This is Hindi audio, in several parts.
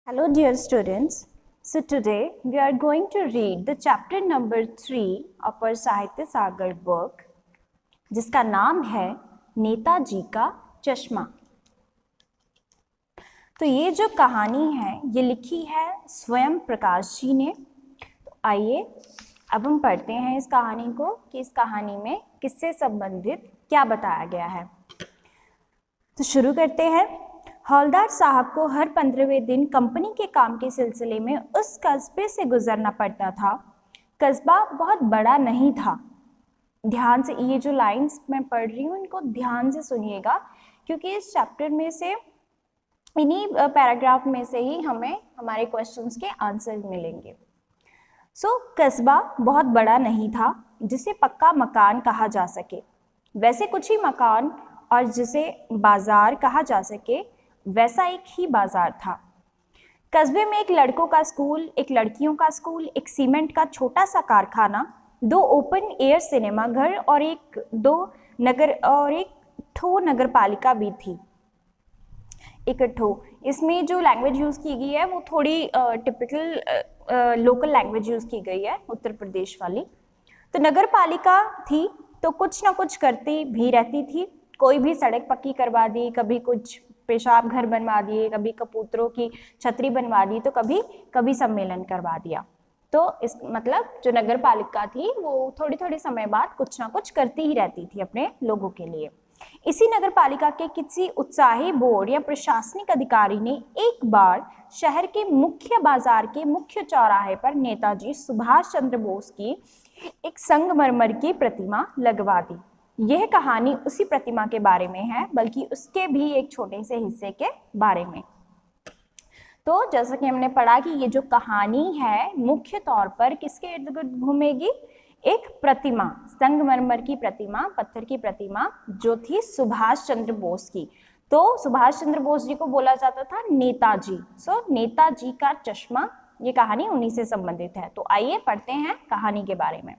Hello dear students. So today we are going to read the chapter number 3 of our साहित्य सागर book जिसका नाम है नेताजी का चश्मा। तो ये जो कहानी है ये लिखी है स्वयं प्रकाश जी ने। तो आइए अब हम पढ़ते हैं इस कहानी को कि इस कहानी में किससे संबंधित क्या बताया गया है। तो शुरू करते हैं। हौलदार साहब को हर 15वें दिन कंपनी के काम के सिलसिले में उस कस्बे से गुजरना पड़ता था। कस्बा बहुत बड़ा नहीं था। ध्यान से ये जो लाइंस मैं पढ़ रही हूँ इनको ध्यान से सुनिएगा, क्योंकि इस चैप्टर में से इन्हीं पैराग्राफ में से ही हमें हमारे क्वेश्चंस के आंसर मिलेंगे। कस्बा बहुत बड़ा नहीं था जिसे पक्का मकान कहा जा सके, वैसे कुछ ही मकान और जिसे बाजार कहा जा सके वैसा एक ही बाजार था। कस्बे में एक लड़कों का स्कूल, एक लड़कियों का स्कूल, एक सीमेंट का छोटा सा कारखाना, 2 ओपन एयर सिनेमा घर और एक ठो नगर पालिका भी थी। एक ठो, इसमें जो लैंग्वेज यूज़ की गई है वो थोड़ी टिपिकल लोकल लैंग्वेज यूज़ की गई है, उत्तर प्रदेश वाली। तो नगर पालिका थी तो कुछ ना कुछ करती भी रहती थी। कोई भी सड़क पक्की करवा दी, कभी कुछ पेशाब घर बनवा दिए, कभी कबूतरों की छतरी बनवा दी, तो कभी सम्मेलन करवा दिया। तो इस मतलब जो नगर पालिका थी वो थोड़ी थोड़ी समय बाद कुछ ना कुछ करती ही रहती थी अपने लोगों के लिए। इसी नगर पालिका के किसी उत्साही बोर्ड या प्रशासनिक अधिकारी ने एक बार शहर के मुख्य बाजार के मुख्य चौराहे पर नेताजी सुभाष चंद्र बोस की एक संगमरमर की प्रतिमा लगवा दी। यह कहानी उसी प्रतिमा के बारे में है, बल्कि उसके भी एक छोटे से हिस्से के बारे में। तो जैसा कि हमने पढ़ा कि ये जो कहानी है मुख्य तौर पर किसके इर्द गिर्द घूमेगी, एक प्रतिमा, संगमरमर की प्रतिमा, पत्थर की प्रतिमा जो थी सुभाष चंद्र बोस की। तो सुभाष चंद्र बोस जी को बोला जाता था नेताजी। नेताजी का चश्मा, ये कहानी उन्हीं से संबंधित है। तो आइए पढ़ते हैं कहानी के बारे में।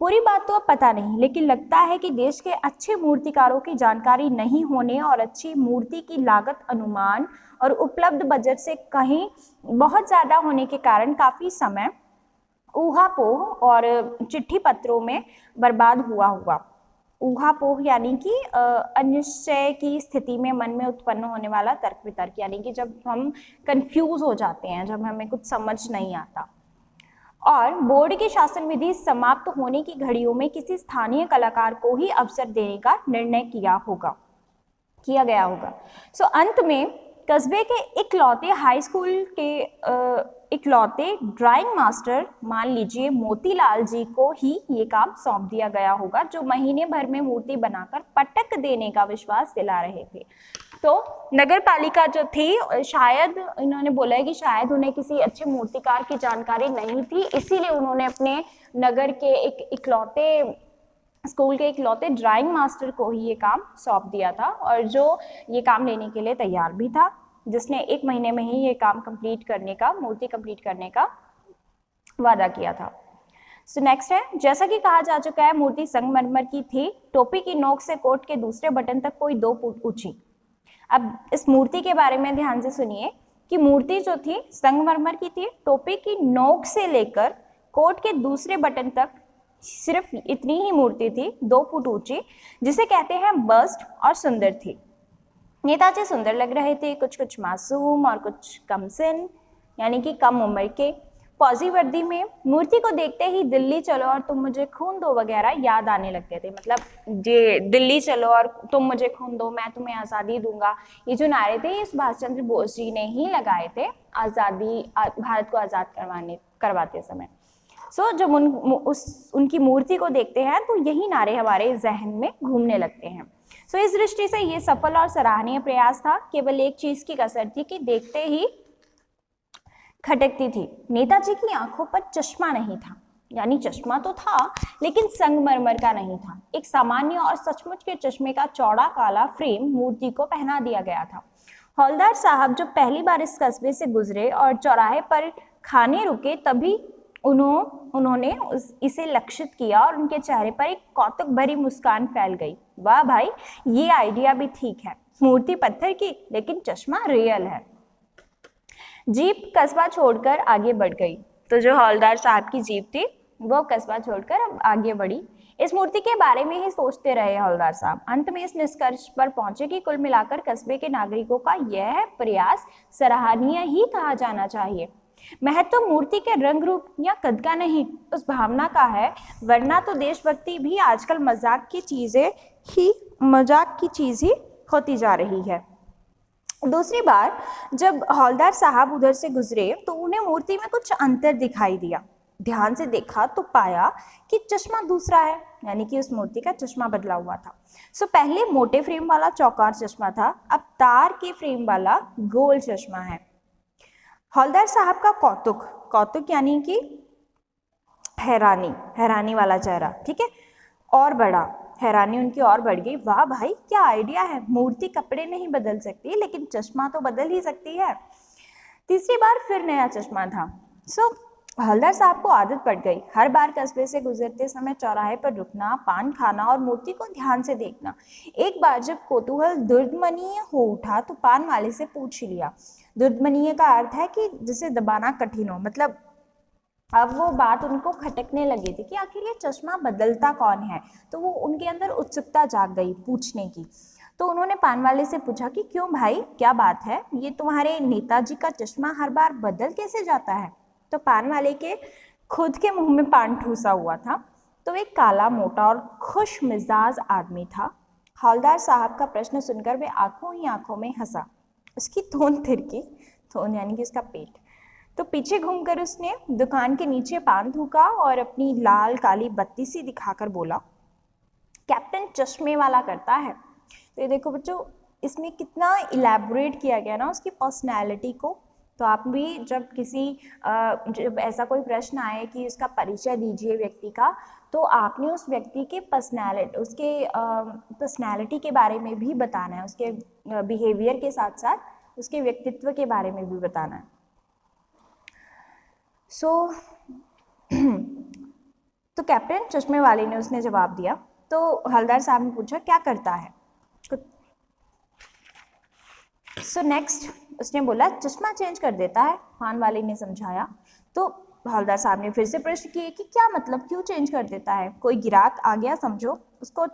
पूरी बात तो अब पता नहीं, लेकिन लगता है कि देश के अच्छे मूर्तिकारों की जानकारी नहीं होने और अच्छी मूर्ति की लागत अनुमान और उपलब्ध बजट से कहीं बहुत ज़्यादा होने के कारण काफ़ी समय ऊहापोह और चिट्ठी पत्रों में बर्बाद हुआ। ऊहापोह यानी कि अनिश्चय की स्थिति में मन में उत्पन्न होने वाला तर्क वितर्क, यानी कि जब हम कंफ्यूज हो जाते हैं, जब हमें कुछ समझ नहीं आता। और बोर्ड की शासन विधि समाप्त होने की घड़ियों में किसी स्थानीय कलाकार को ही अवसर देने का निर्णय किया गया होगा। अंत में कस्बे के इकलौते हाई स्कूल के इकलौते ड्राइंग मास्टर, मान लीजिए मोतीलाल जी को ही ये काम सौंप दिया गया होगा, जो महीने भर में मूर्ति बनाकर पटक देने का विश्वास दिला रहे थे। तो नगर पालिका जो थी, शायद इन्होंने बोला है कि शायद उन्हें किसी अच्छे मूर्तिकार की जानकारी नहीं थी, इसीलिए उन्होंने अपने नगर के स्कूल के इकलौते ड्राइंग मास्टर को ही ये काम सौंप दिया था, और जो ये काम लेने के लिए तैयार भी था, जिसने 1 महीने में ही ये काम मूर्ति कंप्लीट करने का वादा किया था। नेक्स्ट है, जैसा कि कहा जा चुका है, मूर्ति संगमरमर की थी। टोपी की नोक से कोट के दूसरे बटन तक कोई 2 फुट ऊंची। अब इस मूर्ति के बारे में ध्यान से सुनिए कि मूर्ति जो थी संगमरमर की थी। टोपी की नोक से लेकर कोट के दूसरे बटन तक सिर्फ इतनी ही मूर्ति थी, 2 फुट ऊंची, जिसे कहते हैं बस्ट, और सुंदर थी। नेताजी सुंदर लग रहे थे, कुछ मासूम और कुछ कमसिन, यानी कि कम उम्र के। फौजी वर्दी में मूर्ति को देखते ही दिल्ली चलो और तुम मुझे खून दो वगैरह याद आने लगते थे। मतलब ये दिल्ली चलो और तुम मुझे खून दो, मैं तुम्हें आज़ादी दूंगा, ये जो नारे थे ये सुभाष चंद्र बोस जी ने ही लगाए थे भारत को आज़ाद करवाते समय। जब उनकी मूर्ति को देखते हैं तो यही नारे हमारे जहन में घूमने लगते हैं। इस दृष्टि से ये सफल और सराहनीय प्रयास था। केवल एक चीज की कसर थी कि देखते ही खटकती थी। नेताजी की आंखों पर चश्मा नहीं था, यानी चश्मा तो था लेकिन संगमरमर का नहीं था। एक सामान्य और सचमुच के चश्मे का चौड़ा काला फ्रेम मूर्ति को पहना दिया गया था। हौलदार साहब जब पहली बार इस कस्बे से गुजरे और चौराहे पर खाने रुके, तभी उन्होंने इसे लक्षित किया और उनके चेहरे पर एक कौतुक भरी मुस्कान फैल गई। वाह भाई, ये आइडिया भी ठीक है, मूर्ति पत्थर की लेकिन चश्मा रियल है। जीप कस्बा छोड़कर आगे बढ़ गई। तो जो हवलदार साहब की जीप थी वो कस्बा छोड़कर अब आगे बढ़ी। इस मूर्ति के बारे में ही सोचते रहे हवलदार साहब। अंत में इस निष्कर्ष पर पहुंचे कि कुल मिलाकर कस्बे के नागरिकों का यह प्रयास सराहनीय ही कहा जाना चाहिए। महत्व मूर्ति के रंग रूप या कद का नहीं, उस भावना का है, वरना तो देशभक्ति भी आजकल मजाक की चीज ही होती जा रही है। दूसरी बार जब हवलदार साहब उधर से गुजरे तो उन्हें मूर्ति में कुछ अंतर दिखाई दिया। ध्यान से देखा तो पाया कि चश्मा दूसरा है, यानी कि उस मूर्ति का चश्मा बदला हुआ था। पहले मोटे फ्रेम वाला चौकार चश्मा था, अब तार के फ्रेम वाला गोल चश्मा है। हवलदार साहब का कौतुक यानी कि हैरानी वाला चेहरा, ठीक है, और बड़ा, हैरानी उनकी और बढ़ गई। वाह भाई, क्या आइडिया है, मूर्ति कपड़े नहीं बदल सकती लेकिन चश्मा तो बदल ही सकती है। तीसरी बार फिर नया चश्मा था। हवलदार साहब को आदत पड़ गई हर बार कस्बे से गुजरते समय चौराहे पर रुकना, पान खाना और मूर्ति को ध्यान से देखना। एक बार जब कौतूहल दुर्दमनीय हो उठा तो पान वाले से पूछ लिया। दुर्दमनीय का अर्थ है कि जिसे दबाना कठिन हो, मतलब अब वो बात उनको खटकने लगी थी कि आखिर ये चश्मा बदलता कौन है। तो वो उनके अंदर उत्सुकता जाग गई पूछने की। तो उन्होंने पान वाले से पूछा कि क्यों भाई, क्या बात है, ये तुम्हारे नेताजी का चश्मा हर बार बदल कैसे जाता है। तो पान वाले के खुद के मुंह में पान ठूसा हुआ था। तो एक काला, मोटा और खुश मिजाज आदमी था। हवलदार साहब का प्रश्न सुनकर वे आंखों ही आंखों में हंसा। उसकी थोन थिरकी, थोन यानी कि उसका पेट। तो पीछे घूमकर उसने दुकान के नीचे पान थूका और अपनी लाल काली बत्ती सी दिखाकर बोला, कैप्टन चश्मे वाला करता है। तो ये देखो बच्चों, इसमें कितना इलेबोरेट किया गया ना उसकी पर्सनैलिटी को। तो आप भी जब जब ऐसा कोई प्रश्न आए कि उसका परिचय दीजिए व्यक्ति का, तो आपने उस व्यक्ति के पर्सनैलिटी के बारे में भी बताना है, उसके बिहेवियर के साथ साथ उसके व्यक्तित्व के बारे में भी बताना है। तो कैप्टन चश्मे वाले ने उसने जवाब दिया। तो हवलदार साहब ने पूछा क्या करता है। नेक्स्ट उसने बोला चश्मा चेंज कर देता है, पान वाले ने समझाया। तो हवलदार साहब ने फिर से प्रश्न किए कि क्या मतलब, क्यों चेंज कर देता है, कोई ग्राहक आ गया समझो, उसको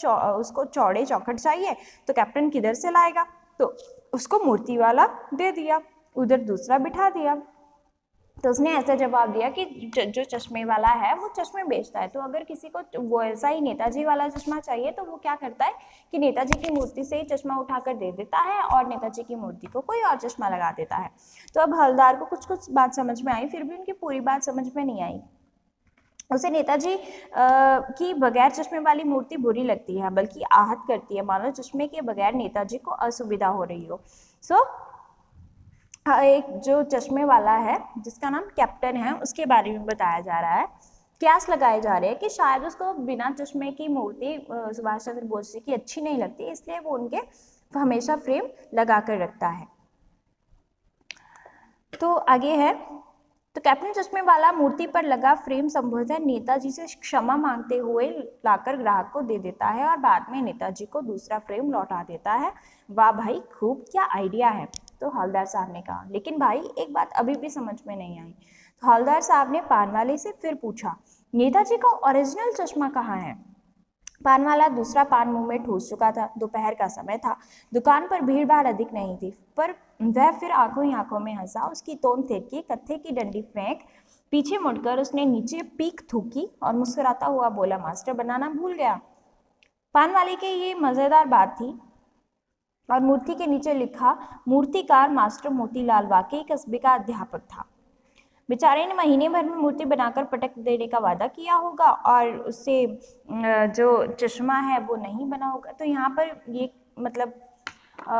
चौड़े चौखट चाहिए तो कैप्टन किधर से लाएगा। तो उसको मूर्ति वाला दे दिया, उधर दूसरा बिठा दिया। तो उसने ऐसा जवाब दिया कि जो चश्मे वाला है वो चश्मे बेचता है। तो अगर किसी को वो ऐसा ही नेताजी वाला चश्मा चाहिए तो वो क्या करता है कि नेताजी की मूर्ति से ही चश्मा उठाकर दे देता है और नेताजी की मूर्ति को कोई और चश्मा लगा देता है। तो अब हवलदार को कुछ कुछ बात समझ में आई, फिर भी उनकी पूरी बात समझ में नहीं आई। उसे नेताजी की बगैर चश्मे वाली मूर्ति बुरी लगती है, बल्कि आहत करती है, मानो चश्मे के बगैर नेताजी को असुविधा हो रही हो। एक जो चश्मे वाला है जिसका नाम कैप्टन है उसके बारे में बताया जा रहा है। कयास लगाए जा रहे हैं कि शायद उसको बिना चश्मे की मूर्ति सुभाष चंद्र बोस जी की अच्छी नहीं लगती, इसलिए वो उनके हमेशा फ्रेम लगा कर रखता है। तो आगे है, तो कैप्टन चश्मे वाला मूर्ति पर लगा फ्रेम संभवतः नेताजी से क्षमा मांगते हुए लाकर ग्राहक को दे देता है और बाद में नेताजी को दूसरा फ्रेम लौटा देता है। वाह भाई, खूब, क्या आइडिया है। तो हवलदार साहब ने कहा, लेकिन भाई एक बात अभी भी समझ में नहीं आई। तो हवलदार साहब ने पान वाले से फिर पूछा, नेताजी का ओरिजिनल चश्मा कहाँ है। पान वाला दूसरा पान मुंह में ठूस चुका था। दोपहर का समय था, दुकान पर भीड़ भाड़ अधिक नहीं थी, पर वह फिर आंखों ही आंखों में हंसा। उसकी तोन थिरकी, कत्थे की डंडी फेंक, पीछे मुड़कर उसने नीचे पीक थूकी और मुस्कुराता हुआ बोला, मास्टर बनाना भूल गया। पान वाले की ये मजेदार बात थी और मूर्ति के नीचे लिखा, मूर्तिकार मास्टर मोतीलाल वाकई कस्बे का अध्यापक था। बेचारे ने महीने भर में मूर्ति बनाकर पटक देने का वादा किया होगा और उससे जो चश्मा है वो नहीं बना होगा। तो यहाँ पर ये मतलब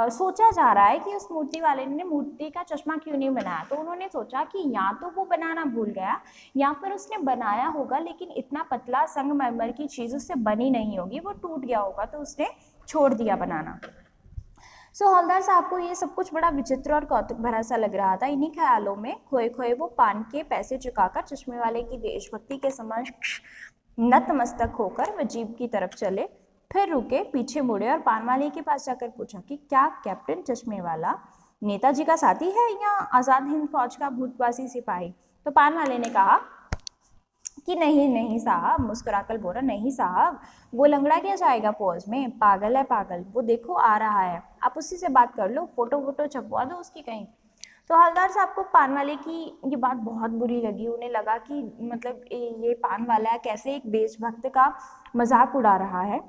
सोचा जा रहा है कि उस मूर्ति वाले ने मूर्ति का चश्मा क्यों नहीं बनाया। तो उन्होंने सोचा कि या तो वो बनाना भूल गया या फिर उसने बनाया होगा लेकिन इतना पतला संगमरमर की चीज़ उससे बनी नहीं होगी, वो टूट गया होगा, तो उसने छोड़ दिया बनाना। हवलदार साहब को ये सब कुछ बड़ा विचित्र और कौतुक भरा सा लग रहा था। इन्हीं ख्यालों में खोए खोए वो पान के पैसे चुकाकर चश्मे वाले की देशभक्ति के समक्ष नतमस्तक होकर वह जीप की तरफ चले। फिर रुके, पीछे मुड़े और पान वाले के पास जाकर पूछा कि क्या कैप्टन चश्मे वाला, नेताजी का साथी है या आज़ाद हिंद फौज का भूतवासी सिपाही? तो पान वाले ने कहा कि नहीं नहीं साहब, मुस्कुराकर बोला, नहीं साहब, वो लंगड़ा क्या जाएगा फौज में, पागल है पागल, वो देखो आ रहा है, आप उसी से बात कर लो, फोटो वोटो छपवा दो उसकी कहीं। तो हवलदार साहब को पान वाले की ये बात बहुत बुरी लगी। उन्हें लगा कि मतलब ये पान वाला कैसे एक देशभक्त का मजाक उड़ा रहा है।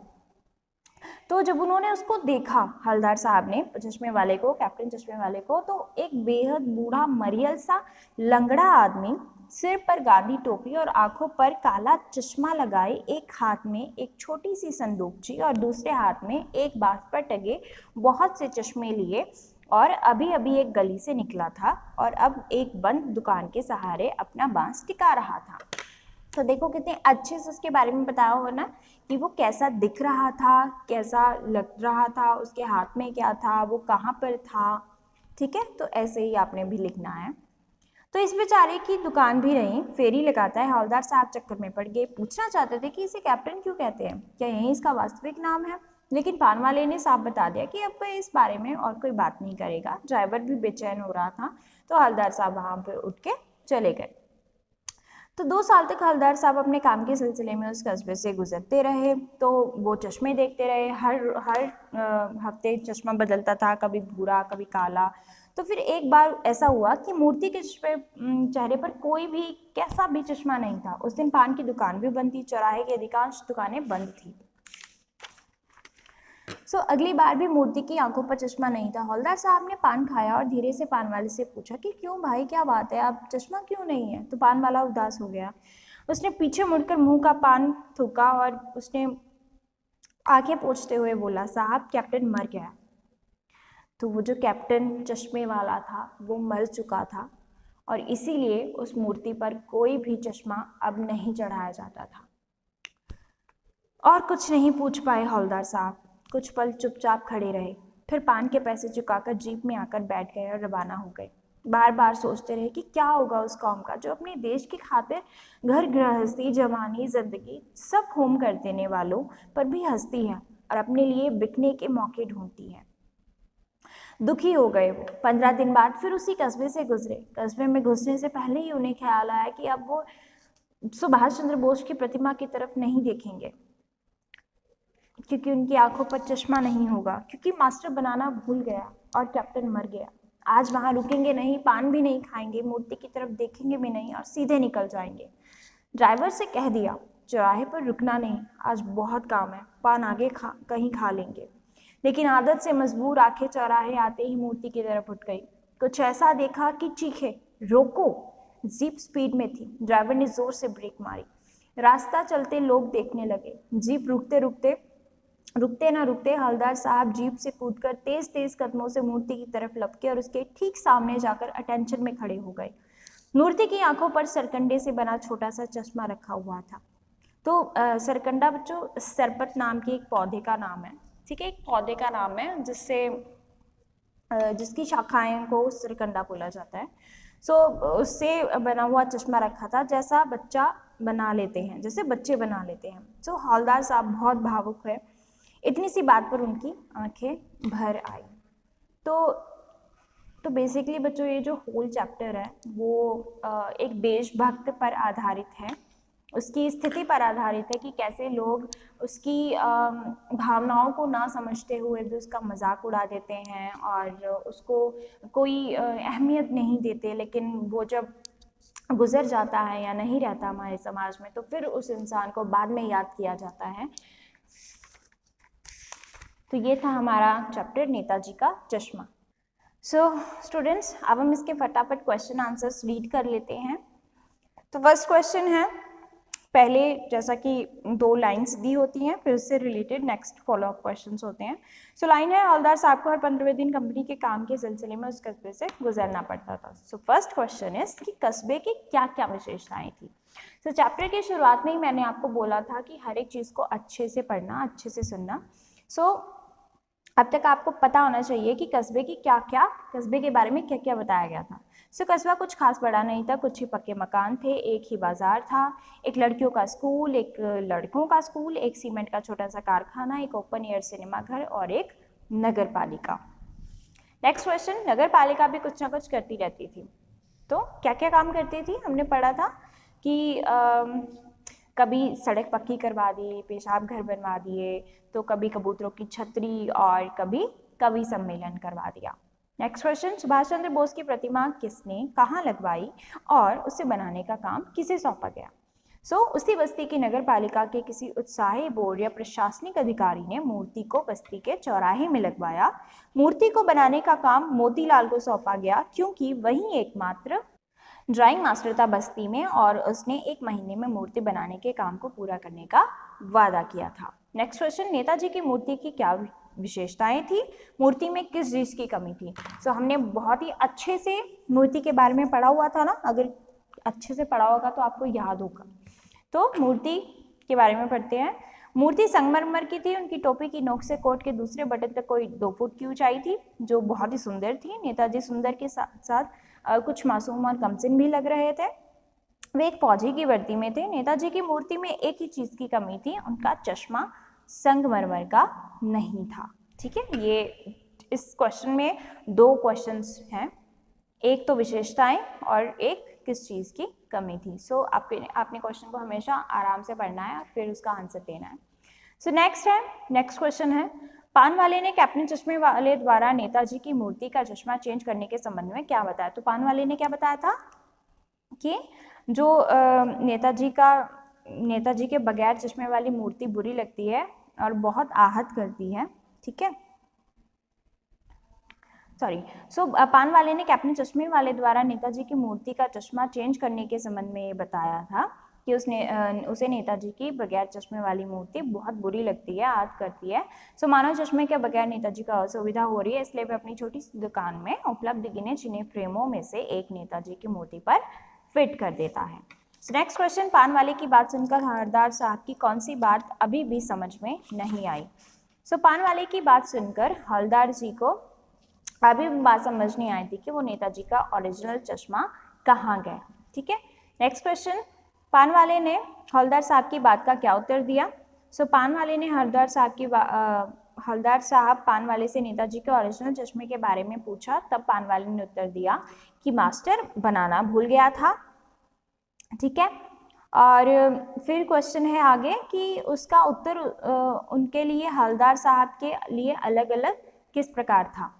तो जब उन्होंने उसको देखा, हवलदार साहब ने चश्मे वाले को, कैप्टन चश्मे वाले को, तो एक बेहद बूढ़ा मरियल सा लंगड़ा आदमी, सिर पर गांधी टोपी और आंखों पर काला चश्मा लगाए, एक हाथ में एक छोटी सी संदूकची और दूसरे हाथ में एक बांस पर टंगे बहुत से चश्मे लिए, और अभी अभी एक गली से निकला था और अब एक बंद दुकान के सहारे अपना बांस टिका रहा था। तो देखो कितने अच्छे से उसके बारे में बताया हो ना, कि वो कैसा दिख रहा था, कैसा लग रहा था, उसके हाथ में क्या था, वो कहाँ पर था। ठीक है, तो ऐसे ही आपने भी लिखना है। तो इस बेचारे की दुकान भी रही, फेरी लगाता है। हवलदार साहब चक्कर में पड़ गए, पूछना चाहते थे कि इसे कैप्टन क्यों कहते हैं, क्या यही इसका वास्तविक नाम है, लेकिन पान वाले ने साफ बता दिया कि अब वह इस बारे में और कोई बात नहीं करेगा। ड्राइवर भी बेचैन हो रहा था, तो हवलदार साहब वहाँ पर उठ के चले गए। तो 2 साल तक हवलदार साहब अपने काम के सिलसिले में उस कस्बे से गुजरते रहे। तो वो चश्मे देखते रहे, हर हफ्ते चश्मा बदलता था, कभी भूरा कभी काला। तो फिर एक बार ऐसा हुआ कि मूर्ति के चेहरे पर कोई भी कैसा भी चश्मा नहीं था। उस दिन पान की दुकान भी बंद थी, चौराहे की अधिकांश दुकानें बंद थी। अगली बार भी मूर्ति की आंखों पर चश्मा नहीं था। हवलदार साहब ने पान खाया और धीरे से पान वाले से पूछा कि क्यों भाई, क्या बात है, आप चश्मा क्यों नहीं है? तो पान वाला उदास हो गया। उसने पीछे मुड़कर मुंह का पान थूका और उसने आंखें पोंछते हुए बोला, साहब कैप्टन मर गया। तो वो जो कैप्टन चश्मे वाला था वो मर चुका था और इसीलिए उस मूर्ति पर कोई भी चश्मा अब नहीं चढ़ाया जाता था। और कुछ नहीं पूछ पाए हवलदार साहब, कुछ पल चुपचाप खड़े रहे, फिर पान के पैसे चुकाकर जीप में आकर बैठ गए और रवाना हो गए। बार बार सोचते रहे कि क्या होगा उस कौम का जो अपने देश की खातिर घर गृहस्थी, जवानी, जिंदगी सब होम कर देने वालों पर भी हंसती है और अपने लिए बिकने के मौके ढूंढती है। दुखी हो गए वो। 15 दिन बाद फिर उसी कस्बे से गुजरे। कस्बे में घुसने से पहले ही उन्हें ख्याल आया कि अब वो सुभाष चंद्र बोस की प्रतिमा की तरफ नहीं देखेंगे, क्योंकि उनकी आंखों पर चश्मा नहीं होगा, क्योंकि मास्टर बनाना भूल गया और कैप्टन मर गया। आज वहां रुकेंगे नहीं, पान भी नहीं खाएंगे, मूर्ति की तरफ देखेंगे भी नहीं और सीधे निकल जाएंगे। ड्राइवर से कह दिया, चौराहे पर रुकना नहीं, आज बहुत काम है, पान आगे कहीं खा लेंगे। लेकिन आदत से मजबूर आंखें चौराहे आते ही मूर्ति की तरफ उठ गई। कुछ ऐसा देखा कि चीखे, रोको। जीप स्पीड में थी। ड्राइवर ने जोर से ब्रेक मारी। रास्ता चलते लोग देखने लगे। जीप रुकते ना रुकते हवलदार साहब जीप से कूदकर तेज तेज कदमों से मूर्ति की तरफ लपके और उसके ठीक सामने जाकर अटेंशन में खड़े हो गए। मूर्ति की आंखों पर सरकंडे से बना छोटा सा चश्मा रखा हुआ था। तो सरकंडा बच्चों सरपत नाम की एक पौधे का नाम है। ठीक है, एक पौधे का नाम है जिसकी शाखाएं को सरकंडा बोला जाता है। उससे बना हुआ चश्मा रखा था, जैसा बच्चा बना लेते हैं, जैसे बच्चे बना लेते हैं। हवलदार साहब बहुत भावुक है। इतनी सी बात पर उनकी आंखें भर आई। तो बेसिकली बच्चों ये जो होल चैप्टर है वो एक देशभक्त पर आधारित है, उसकी स्थिति पर आधारित है कि कैसे लोग उसकी भावनाओं को ना समझते हुए भी उसका मजाक उड़ा देते हैं और उसको कोई अहमियत नहीं देते, लेकिन वो जब गुजर जाता है या नहीं रहता हमारे समाज में तो फिर उस इंसान को बाद में याद किया जाता है। तो ये था हमारा चैप्टर नेताजी का चश्मा। स्टूडेंट्स, अब हम इसके फटाफट क्वेश्चन आंसर्स रीड कर लेते हैं। तो फर्स्ट क्वेश्चन है, पहले जैसा कि 2 लाइंस दी होती हैं, फिर उससे related next follow up questions होते हैं। लाइन है, हवलदार साहब को हर 15वें दिन कंपनी के काम के सिलसिले में उस कस्बे से गुजरना पड़ता था। फर्स्ट क्वेश्चन इज कि कस्बे की क्या क्या विशेषताएं थी। चैप्टर की शुरुआत में ही मैंने आपको बोला था कि हर एक चीज़ को अच्छे से पढ़ना, अच्छे से सुनना। अब तक आपको पता होना चाहिए कि कस्बे के बारे में क्या क्या बताया गया था। कस्बा कुछ खास बड़ा नहीं था, कुछ ही पक्के मकान थे, एक ही बाजार था, एक लड़कियों का स्कूल, एक लड़कों का स्कूल, एक सीमेंट का छोटा सा कारखाना, एक ओपन एयर सिनेमा घर और एक नगर पालिका। नेक्स्ट क्वेश्चन, नगर पालिका भी कुछ ना कुछ करती रहती थी, तो क्या क्या काम करती थी? हमने पढ़ा था कि कभी सड़क पक्की करवा दी, पेशाब घर बनवा दिए, तो कभी कबूतरों की छतरी और कभी कवि सम्मेलन करवा दिया। नेक्स्ट क्वेश्चन, सुभाष चंद्र बोस की प्रतिमा किसने कहाँ लगवाई और उसे बनाने का काम किसे सौंपा गया? उसी बस्ती की नगर पालिका के किसी उत्साही बोर्ड या प्रशासनिक अधिकारी ने मूर्ति को बस्ती के चौराहे में लगवाया। मूर्ति को बनाने का काम मोतीलाल को सौंपा गया क्योंकि वही एकमात्र ड्राइंग मास्टर था बस्ती में और उसने 1 महीने में मूर्ति बनाने के काम को पूरा करने का वादा किया था। नेक्स्ट क्वेश्चन, नेताजी की मूर्ति की क्या विशेषताएं थी? मूर्ति में किस चीज की कमी थी? हमने बहुत ही अच्छे से मूर्ति के बारे में पढ़ा हुआ था ना, अगर अच्छे से पढ़ा होगा तो आपको याद होगा। तो मूर्ति के बारे में पढ़ते हैं। मूर्ति संगमरमर की थी, उनकी टोपी की नोक से कोट के दूसरे बटन तक कोई 2 फुट की ऊंचाई थी, जो बहुत ही सुंदर थी। नेताजी सुंदर के साथ साथ कुछ मासूम और कमसिन भी लग रहे थे। वे एक फौजी की वर्दी में थे। नेताजी की मूर्ति में एक ही चीज की कमी थी, उनका चश्मा संगमरमर का नहीं था। ठीक है, ये इस क्वेश्चन में 2 क्वेश्चंस हैं, एक तो विशेषताएं और एक किस चीज की कमी थी। आपने क्वेश्चन को हमेशा आराम से पढ़ना है और फिर उसका आंसर देना है। नेक्स्ट क्वेश्चन है, पान वाले ने कैप्टन चश्मे वाले द्वारा नेताजी की मूर्ति का चश्मा चेंज करने के संबंध में क्या बताया? तो पान वाले ने क्या बताया था कि जो नेताजी के बगैर चश्मे वाली मूर्ति बुरी लगती है और बहुत आहत करती है। ठीक है, पान वाले ने कैप्टन चश्मे वाले द्वारा नेताजी की मूर्ति का चश्मा चेंज करने के संबंध में ये बताया था कि उसे नेताजी की बगैर चश्मे वाली मूर्ति बहुत बुरी लगती है, आहत करती है। मानव चश्मे के बगैर नेताजी का असुविधा हो रही है, इसलिए वह अपनी छोटी सी दुकान में उपलब्ध गिने चुने फ्रेमों में से एक नेताजी की मूर्ति पर फिट कर देता है। नेक्स्ट क्वेश्चन, पान वाले की बात सुनकर हवलदार साहब की कौन सी बात अभी भी समझ में नहीं आई? पान वाले की बात सुनकर हवलदार जी को अभी भी बात समझ नहीं आई थी कि वो नेताजी का ओरिजिनल चश्मा कहाँ गया। ठीक है, नेक्स्ट क्वेश्चन, पान वाले ने हवलदार साहब की बात का क्या उत्तर दिया? पान वाले ने हवलदार साहब पान वाले से नेताजी के ओरिजिनल चश्मे के बारे में पूछा, तब पान वाले ने उत्तर दिया कि मास्टर बनाना भूल गया था। ठीक है, और फिर क्वेश्चन है आगे कि उसका उत्तर उनके लिए हवलदार साहब के लिए अलग अलग किस प्रकार था?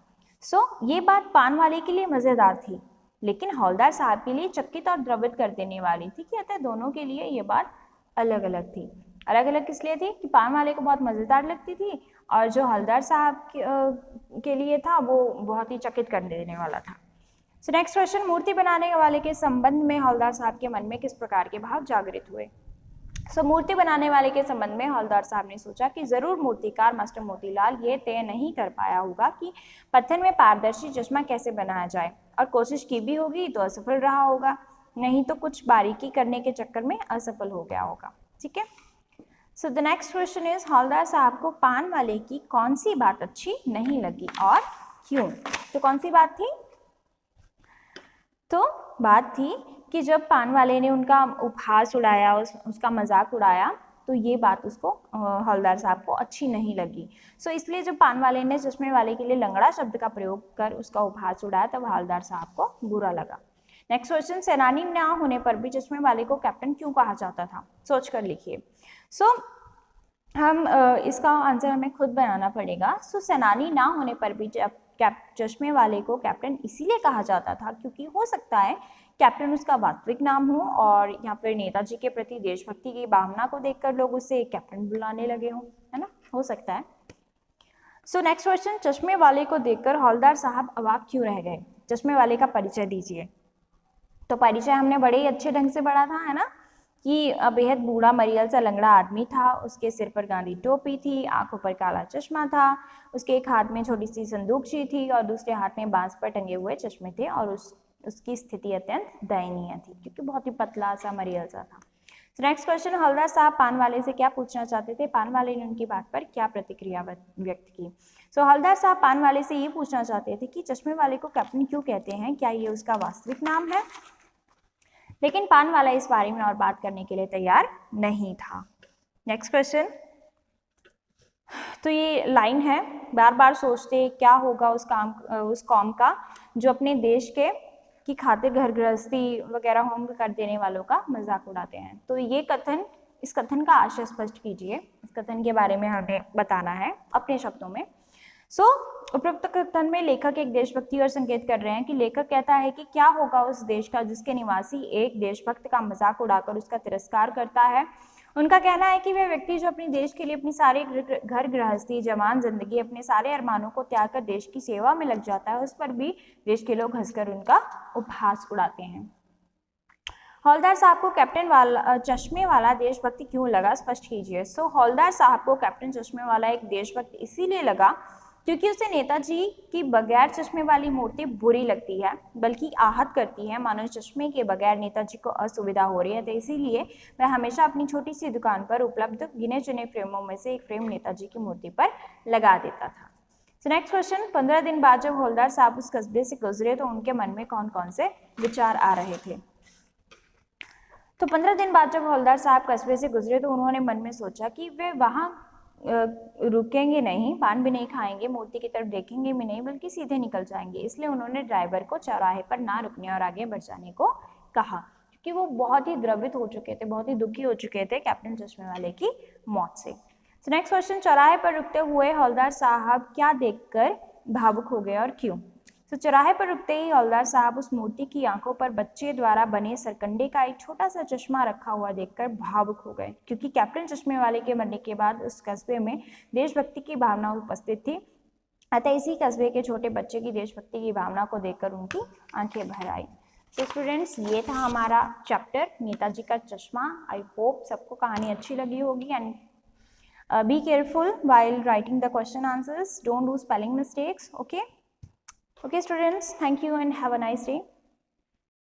ये बात पान वाले के लिए मज़ेदार थी, लेकिन हवलदार साहब के लिए चकित और द्रवित कर देने वाली थी कि अतः दोनों के लिए ये बात अलग अलग थी। अलग अलग किस लिए थी? कि पान वाले को बहुत मज़ेदार लगती थी और जो हवलदार साहब के लिए था वो बहुत ही चकित कर देने वाला था। नेक्स्ट क्वेश्चन, मूर्ति बनाने वाले के संबंध में हवलदार साहब के मन में किस प्रकार के भाव जागृत हुए? मूर्ति बनाने वाले के संबंध में हवलदार साहब ने सोचा कि जरूर मूर्तिकार मास्टर मोतीलाल ये तय नहीं कर पाया होगा कि पत्थर में पारदर्शी चश्मा कैसे बनाया जाए, और कोशिश की भी होगी तो असफल रहा होगा, नहीं तो कुछ बारीकी करने के चक्कर में असफल हो गया होगा। ठीक है, द नेक्स्ट क्वेश्चन इज, हवलदार साहब को पान वाले की कौन सी बात अच्छी नहीं लगी और क्यों? तो कौन सी बात थी? तो बात थी कि जब पान वाले ने उनका उपहास उड़ाया, उसका मजाक उड़ाया, तो ये बात उसको हवलदार साहब को अच्छी नहीं लगी। इसलिए जब पान वाले ने चश्मे वाले के लिए लंगड़ा शब्द का प्रयोग कर उसका उपहास उड़ाया तब हवलदार साहब को बुरा लगा। नेक्स्ट क्वेश्चन, सेनानी ना होने पर भी चश्मे वाले को कैप्टन क्यों कहा जाता था? सोच कर लिखिए। हम इसका आंसर हमें खुद बनाना पड़ेगा। सेनानी ना होने पर भी चश्मे वाले को कैप्टन इसीलिए कहा जाता था क्योंकि हो सकता है कैप्टन उसका वास्तविक नाम हो और या फिर नेताजी के प्रति देशभक्ति की भावना को देखकर लोग उसे कैप्टन बुलाने लगे हों, है ना, हो सकता है। नेक्स्ट क्वेश्चन, चश्मे वाले को देखकर हवलदार साहब अवाक क्यों रह गए? चश्मे वाले का परिचय दीजिए। तो परिचय हमने बड़े ही अच्छे ढंग से पढ़ा था, है ना, कि बेहद बूढ़ा मरियल सा लंगड़ा आदमी था, उसके सिर पर गांधी टोपी थी, आंखों पर काला चश्मा था, उसके एक हाथ में छोटी सी संदूकची थी और दूसरे हाथ में बांस पर टंगे हुए चश्मे थे, और उसकी स्थिति अत्यंत दयनीय थी क्योंकि बहुत ही पतला सा मरियल सा था। नेक्स्ट क्वेश्चन, हवलदार साहब पान वाले से क्या पूछना चाहते थे? पान वाले ने उनकी बात पर क्या प्रतिक्रिया व्यक्त की? हवलदार साहब पान वाले से ये पूछना चाहते थे कि चश्मे वाले को कैप्टन क्यों कहते हैं, क्या ये उसका वास्तविक नाम है? लेकिन पान वाला इस बारे में और बात करने के लिए तैयार नहीं था। नेक्स्ट क्वेश्चन, तो ये लाइन है, बार बार सोचते क्या होगा उस कौम का जो अपने देश की खातिर घर गृहस्थी वगैरह होम कर देने वालों का मजाक उड़ाते हैं। तो ये कथन, इस कथन का आशय स्पष्ट कीजिए। इस कथन के बारे में हमें बताना है अपने शब्दों में। उपरोक्त कथन में लेखक एक देशभक्ति और संकेत कर रहे हैं कि लेखक कहता है कि क्या होगा उस देश का जिसके निवासी एक देशभक्त का मजाक उड़ाकर उसका तिरस्कार करता है। उनका कहना है कि वह व्यक्ति जो अपने देश के लिए अपनी सारी घर गृहस्थी, जवान जिंदगी, अपने सारे अरमानों को त्याग कर देश की सेवा में लग जाता है, उस पर भी देश के लोग हंसकर उनका उपहास उड़ाते हैं। हौलदार साहब को कैप्टन चश्मे वाला देशभक्ति क्यों लगा, स्पष्ट कीजिए। हौलदार साहब को कैप्टन चश्मे वाला एक देशभक्त इसीलिए लगा क्योंकि उसे नेताजी की बगैर चश्मे वाली मूर्ति बुरी लगती है, बल्कि आहत करती है, मानो चश्मे के बगैर नेताजी को असुविधा हो रही है। तो इसीलिए वह हमेशा अपनी छोटी सी दुकान पर उपलब्ध गिने चुने फ्रेमों में से एक फ्रेम नेताजी की मूर्ति पर लगा देता था। नेक्स्ट क्वेश्चन, 15 दिन बाद जब हौलदार साहब उस कस्बे से गुजरे तो उनके मन में कौन कौन से विचार आ रहे थे। तो 15 दिन बाद जब हौलदार साहब कस्बे से गुजरे तो उन्होंने मन में सोचा कि वे वहां रुकेंगे नहीं, पान भी नहीं खाएंगे, मूर्ति की तरफ देखेंगे भी नहीं, बल्कि सीधे निकल जाएंगे। इसलिए उन्होंने ड्राइवर को चौराहे पर ना रुकने और आगे बढ़ जाने को कहा, क्योंकि वो बहुत ही द्रवित हो चुके थे, बहुत ही दुखी हो चुके थे कैप्टन चश्मे वाले की मौत से। नेक्स्ट क्वेश्चन, चौराहे पर रुकते हुए हौलदार साहब क्या देखकर भावुक हो गए और क्यों। तो चौराहे पर रुकते ही हौलदार साहब उस मूर्ति की आंखों पर बच्चे द्वारा बने सरकंडे का एक छोटा सा चश्मा रखा हुआ देखकर भावुक हो गए, क्योंकि कैप्टन चश्मे वाले के मरने के बाद उस कस्बे में देशभक्ति की भावना उपस्थित थी। अतः इसी कस्बे के छोटे बच्चे की देशभक्ति की भावना को देखकर उनकी आंखें भर आई। तो स्टूडेंट्स, ये था हमारा चैप्टर नेताजी का चश्मा। आई होप सबको कहानी अच्छी लगी होगी। And be careful while writing the question answers. Don't do spelling mistakes. Okay students, thank you and have a nice day.